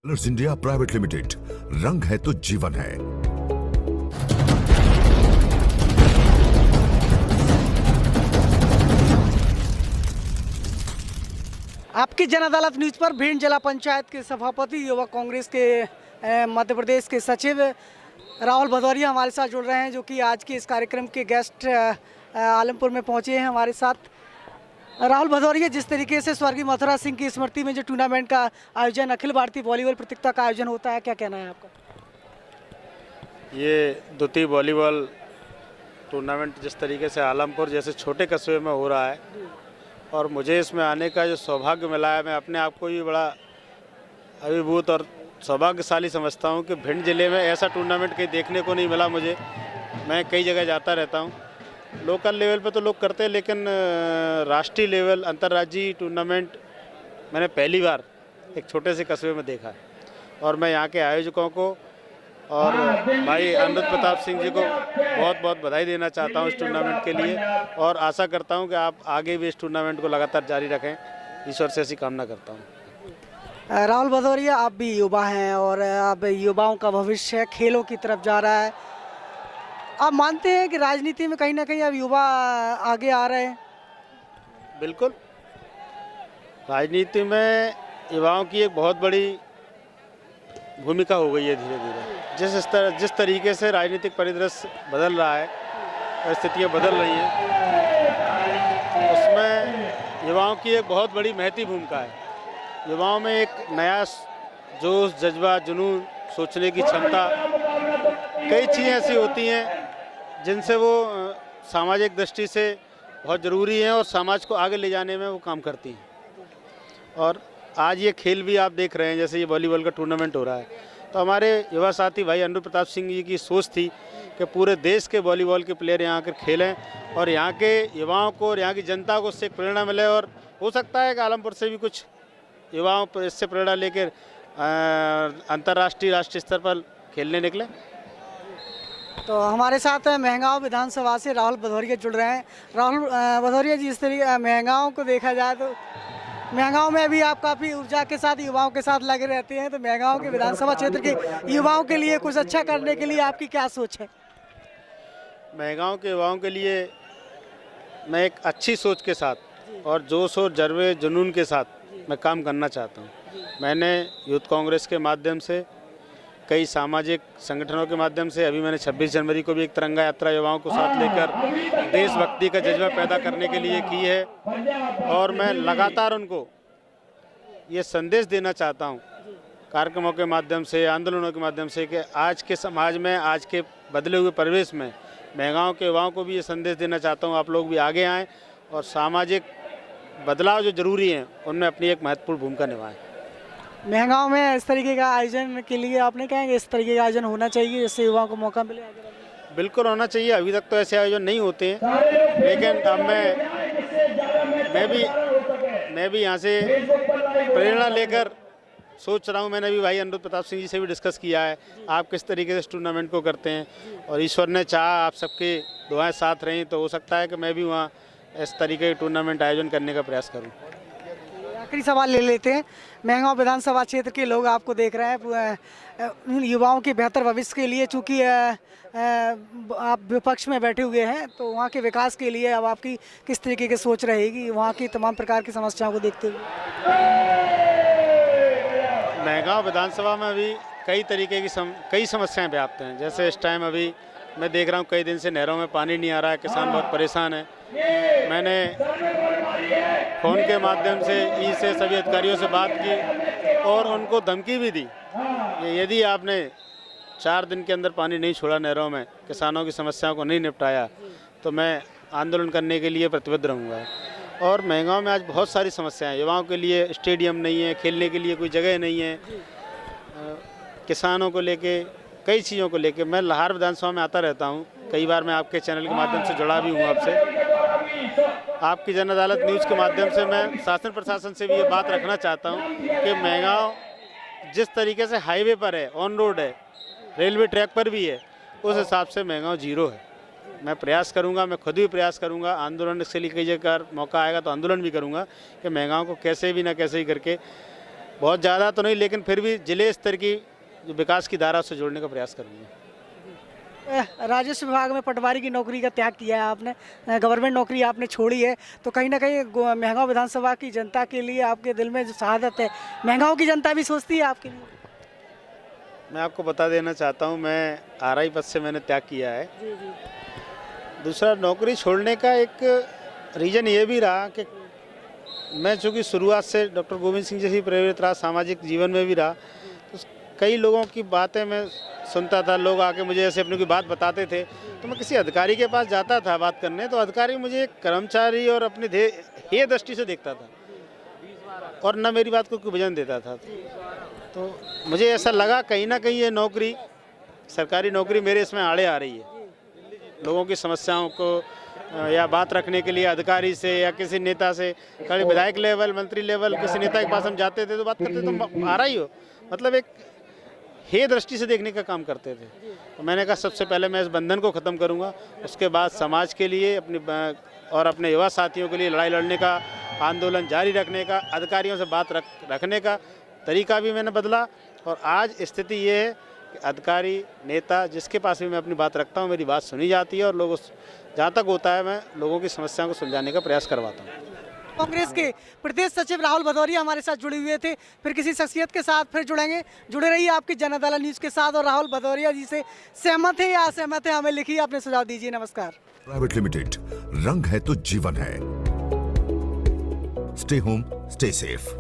Colours India private limited, रंग है तो जीवन है। आपकी जन अदालत न्यूज पर भिंड जिला पंचायत के सभापति, युवा कांग्रेस के मध्य प्रदेश के सचिव राहुल भदौरिया हमारे साथ जुड़ रहे हैं, जो कि आज के इस कार्यक्रम के गेस्ट आलमपुर में पहुंचे हैं हमारे साथ। राहुल भदौरिया, जिस तरीके से स्वर्गीय मथुरा सिंह की स्मृति में जो टूर्नामेंट का आयोजन, अखिल भारतीय वॉलीबॉल प्रतियोगिता का आयोजन होता है, क्या कहना है आपका? ये द्वितीय वॉलीबॉल टूर्नामेंट जिस तरीके से आलमपुर जैसे छोटे कस्बे में हो रहा है और मुझे इसमें आने का जो सौभाग्य मिला है, मैं अपने आप को भी बड़ा अभिभूत और सौभाग्यशाली समझता हूँ कि भिंड जिले में ऐसा टूर्नामेंट कहीं देखने को नहीं मिला मुझे। मैं कई जगह जाता रहता हूँ, लोकल लेवल पे तो लोग करते हैं, लेकिन राष्ट्रीय लेवल अंतर्राज्यीय टूर्नामेंट मैंने पहली बार एक छोटे से कस्बे में देखा है। और मैं यहाँ के आयोजकों को और भाई अनुरुद्ध प्रताप सिंह जी को बहुत बहुत बधाई देना चाहता हूँ इस टूर्नामेंट के लिए, और आशा करता हूँ कि आप आगे भी इस टूर्नामेंट को लगातार जारी रखें। ईश्वर से ऐसी कामना करता हूँ। राहुल भदौरिया, आप भी युवा हैं और अब युवाओं का भविष्य खेलों की तरफ जा रहा है। आप मानते हैं कि राजनीति में कहीं ना कहीं अब युवा आगे आ रहे हैं? बिल्कुल, राजनीति में युवाओं की एक बहुत बड़ी भूमिका हो गई है धीरे धीरे। जिस तरीके से राजनीतिक परिदृश्य बदल रहा है, परिस्थितियाँ बदल रही हैं, उसमें युवाओं की एक बहुत बड़ी महती भूमिका है। युवाओं में एक नया जोश, जज्बा, जुनून, सोचने की क्षमता, कई चीज़ें ऐसी होती हैं जिनसे वो सामाजिक दृष्टि से बहुत ज़रूरी हैं और समाज को आगे ले जाने में वो काम करती हैं। और आज ये खेल भी आप देख रहे हैं, जैसे ये वॉलीबॉल का टूर्नामेंट हो रहा है, तो हमारे युवा साथी भाई अनुरुद्ध प्रताप सिंह जी की सोच थी कि पूरे देश के वॉलीबॉल के प्लेयर यहाँ आकर खेलें और यहाँ के युवाओं को और यहाँ की जनता को उससे प्रेरणा मिले। और हो सकता है कि आलमपुर से भी कुछ युवाओं पर इससे प्रेरणा लेकर अंतर्राष्ट्रीय, राष्ट्रीय स्तर पर खेलने निकले। तो हमारे साथ महंगांव विधानसभा से राहुल भदौरिया जुड़ रहे हैं। राहुल भदौरिया जी, इस तरीके महंगांव को देखा जाए तो महंगांव में भी आप काफ़ी ऊर्जा के साथ युवाओं के साथ लगे रहते हैं, तो महंगांव के विधानसभा क्षेत्र के युवाओं के लिए कुछ अच्छा करने के लिए आपकी क्या सोच है? महंगांव के युवाओं के लिए मैं एक अच्छी सोच के साथ और जोश और जज्बे, जुनून के साथ मैं काम करना चाहता हूँ। मैंने यूथ कांग्रेस के माध्यम से, कई सामाजिक संगठनों के माध्यम से, अभी मैंने 26 जनवरी को भी एक तिरंगा यात्रा युवाओं को साथ लेकर देशभक्ति का जज्बा पैदा करने के लिए की है। और मैं लगातार उनको ये संदेश देना चाहता हूँ कार्यक्रमों के माध्यम से, आंदोलनों के माध्यम से, कि आज के समाज में, आज के बदले हुए परिवेश में महंगाओं के युवाओं को भी ये संदेश देना चाहता हूँ, आप लोग भी आगे आएँ और सामाजिक बदलाव जो ज़रूरी हैं उनमें अपनी एक महत्वपूर्ण भूमिका निभाएं। महंगांव में इस तरीके का आयोजन के लिए आपने कहेंगे इस तरीके का आयोजन होना चाहिए जिससे युवाओं को मौका मिले आगे बढ़ने? बिल्कुल होना चाहिए। अभी तक तो ऐसे आयोजन नहीं होते हैं, लेकिन अब मैं भी यहाँ से प्रेरणा लेकर सोच रहा हूँ। मैंने भी भाई अनुरुद्ध प्रताप सिंह जी से भी डिस्कस किया है, आप किस तरीके से इस टूर्नामेंट को करते हैं, और ईश्वर ने चाहा आप सबके दुआएं साथ रहें तो हो सकता है कि मैं भी वहाँ इस तरीके के टूर्नामेंट आयोजन करने का प्रयास करूँ। आखिरी सवाल ले लेते हैं। महंगांव विधानसभा क्षेत्र के लोग आपको देख रहे हैं, युवाओं के बेहतर भविष्य के लिए, चूँकि आप विपक्ष में बैठे हुए हैं, तो वहाँ के विकास के लिए अब आपकी किस तरीके की सोच रहेगी वहाँ की तमाम प्रकार की समस्याओं को देखते हुए? महंगांव विधानसभा में अभी कई तरीके की कई समस्याएं व्याप्त हैं। जैसे इस टाइम अभी मैं देख रहा हूँ कई दिन से नहरों में पानी नहीं आ रहा है, किसान बहुत परेशान है। मैंने फ़ोन के माध्यम से ई से सभी अधिकारियों से बात की और उनको धमकी भी दी, यदि आपने 4 दिन के अंदर पानी नहीं छोड़ा नहरों में, किसानों की समस्याओं को नहीं निपटाया, तो मैं आंदोलन करने के लिए प्रतिबद्ध रहूँगा। और महंगांव में आज बहुत सारी समस्याएं, युवाओं के लिए स्टेडियम नहीं है, खेलने के लिए कोई जगह नहीं है, किसानों को लेके, कई चीज़ों को लेके। मैं लाहौर विधानसभा में आता रहता हूँ, कई बार मैं आपके चैनल के माध्यम से जुड़ा भी हूँ आपसे। आपकी जन अदालत न्यूज़ के माध्यम से मैं शासन प्रशासन से भी ये बात रखना चाहता हूँ कि महंगांव जिस तरीके से हाईवे पर है, ऑन रोड है, रेलवे ट्रैक पर भी है, उस हिसाब से महंगांव जीरो है। मैं प्रयास करूंगा, मैं खुद भी प्रयास करूंगा, आंदोलन इसके लिए कई जगह मौका आएगा तो आंदोलन भी करूंगा कि महंगाओं को कैसे भी ना कैसे ही करके बहुत ज़्यादा तो नहीं, लेकिन फिर भी जिले स्तर की जो विकास की धारा से जोड़ने का प्रयास करूँगा। राजस्व विभाग में पटवारी की नौकरी का त्याग किया है आपने, गवर्नमेंट नौकरी आपने छोड़ी है, तो कहीं ना कहीं महंगाओं विधानसभा की जनता के लिए आपके दिल में जो शहादत है, महंगाओं की जनता भी सोचती है आपके लिए? मैं आपको बता देना चाहता हूँ, मैं आरआई पद से मैंने त्याग किया है। जी जी। दूसरा, नौकरी छोड़ने का एक रीज़न ये भी रहा कि मैं चूँकि शुरुआत से डॉक्टर गोविंद सिंह जैसी प्रेरित रहा, सामाजिक जीवन में भी रहा, तो कई लोगों की बातें मैं सुनता था। लोग आके मुझे ऐसे अपनी कोई बात बताते थे, तो मैं किसी अधिकारी के पास जाता था बात करने, तो अधिकारी मुझे एक कर्मचारी और अपने हेय दृष्टि से देखता था और न मेरी बात को कोई वजन देता था। तो मुझे ऐसा लगा कहीं ना कहीं ये नौकरी, सरकारी नौकरी मेरे इसमें आड़े आ रही है। लोगों की समस्याओं को या बात रखने के लिए अधिकारी से या किसी नेता से, कभी विधायक लेवल, मंत्री लेवल, किसी नेता के पास हम जाते थे तो बात करते, तुम आ रही हो, मतलब एक हे दृष्टि से देखने का काम करते थे। तो मैंने कहा सबसे पहले मैं इस बंधन को ख़त्म करूंगा, उसके बाद समाज के लिए और अपने युवा साथियों के लिए लड़ाई लड़ने का, आंदोलन जारी रखने का, अधिकारियों से बात रखने का तरीका भी मैंने बदला। और आज स्थिति ये है कि अधिकारी, नेता, जिसके पास भी मैं अपनी बात रखता हूँ, मेरी बात सुनी जाती है और लोग जहाँ तक होता है मैं लोगों की समस्याओं को सुलझाने का प्रयास करवाता हूँ। कांग्रेस के प्रदेश सचिव राहुल भदौरिया हमारे साथ जुड़े हुए थे, फिर किसी शख्सियत के साथ फिर जुड़ेंगे। जुड़े रहिए आपकी जन अदालत न्यूज़ के साथ। और राहुल भदौरिया जी से सहमत है या असहमत है, हमें लिखिए, अपने सुझाव दीजिए। नमस्कार। प्राइवेट लिमिटेड, रंग है तो जीवन है। Stay home, stay safe.